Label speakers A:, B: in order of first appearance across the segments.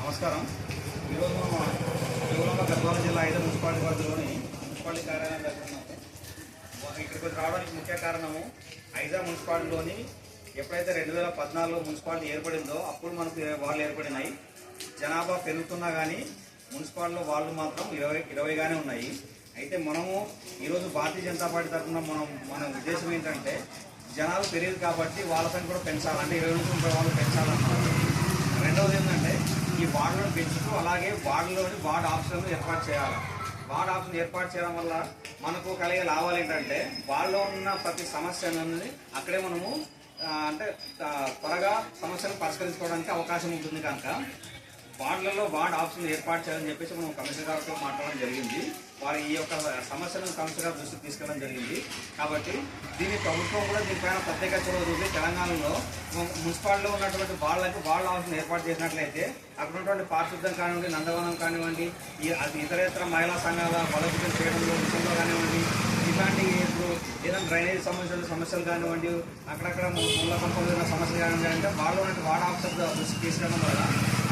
A: నమస్కారం. ఈరోజు మనం గద్వాల జిల్లా 5 మున్సిపాలిటీ పరిధిలోని మున్సిపాలిటీ కార్యాలయం జరుగుతున్నాము. ఇక్కడికి రావడానికి ముఖ్య కారణము ఐజా మున్సిపాలిటీలోని ఎప్పుడైతే 2014లో మున్సిపాలిటీ ఏర్పడిందో అప్పుడు మనకు వాళ్ళు ఏర్పడినాయి. జనాభా పెరుగుతున్నా కానీ మున్సిపాలిటీలో వాళ్ళు మాత్రం 20గానే ఉన్నాయి. అయితే మనము ఈరోజు భారతీయ జనతా పార్టీ తరఫున మన ఉద్దేశం ఏంటంటే జనాలు పెరిగింది కాబట్టి వాళ్ళ పని కూడా పెంచాలంటే 20 నుంచి 30 వాళ్ళు పెంచాలన్నారు. రెండవది ఏంటంటే ఈ వార్డులను పెంచుతూ అలాగే వార్డు ఆఫీసులను ఏర్పాటు చేయాలి. వార్డు ఆఫీసులు ఏర్పాటు చేయడం వల్ల మనకు కలిగే లాభాలు ఏంటంటే వార్డులో ఉన్న ప్రతి సమస్య అనేది అక్కడే మనము అంటే త్వరగా సమస్యను పరిష్కరించుకోవడానికి అవకాశం ఉంటుంది. కనుక వార్డులలో వార్డు ఆఫీసులు ఏర్పాటు చేయాలని చెప్పేసి మనం కమిషనర్ గారితో మాట్లాడడం జరిగింది. వారి ఈ యొక్క సమస్యలను కమిషనర్ గారి దృష్టికి తీసుకెళ్ళడం జరిగింది. కాబట్టి దీన్ని ప్రభుత్వం కూడా దీనిపైన ప్రత్యేక చొరవ చూపి తెలంగాణలో మున్సిపాలిటీలో ఉన్నటువంటి వార్డు ఆఫీసులు ఏర్పాటు చేసినట్లయితే అక్కడ ఉన్నటువంటి పారిశుద్ధ్యం కానివ్వండి, నందవనం కానివ్వండి, ఇతరేతర మహిళా సంఘాల బలోపేతం చేయడంలో విషయంలో కానివ్వండి, ఇట్లాంటి ఇప్పుడు ఏదైనా డ్రైనేజ్ సమస్యలు కానివ్వండి, అక్కడక్కడ ముళ్ళ సంపద సమస్యలు కానివ్వండి అంటే వార్డు ఆఫీసర్ దృష్టికి తీసుకెళ్ళడం వల్ల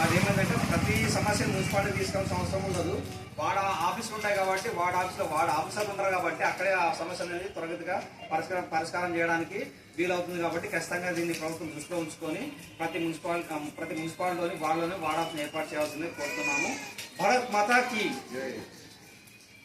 A: అదేమంటే ప్రతి సమస్యను మున్సిపాలిటీ తీసుకోవాల్సిన అవసరం ఉండదు. వార్డు ఆఫీసులు ఉంటాయి కాబట్టి వార్డు ఆఫీసర్లు ఉంటారు కాబట్టి అక్కడే ఆ సమస్య అనేది త్వరగతిగా పరిష్కారం చేయడానికి వీలవుతుంది. కాబట్టి ఖచ్చితంగా దీన్ని ప్రభుత్వం దృష్టిలో ఉంచుకొని ప్రతి మున్సిపాలిటీలోని వార్డు ఆఫీసులు ఏర్పాటు చేయాల్సిందే కోరుతున్నాము. భారత్ మాతా కీ జై.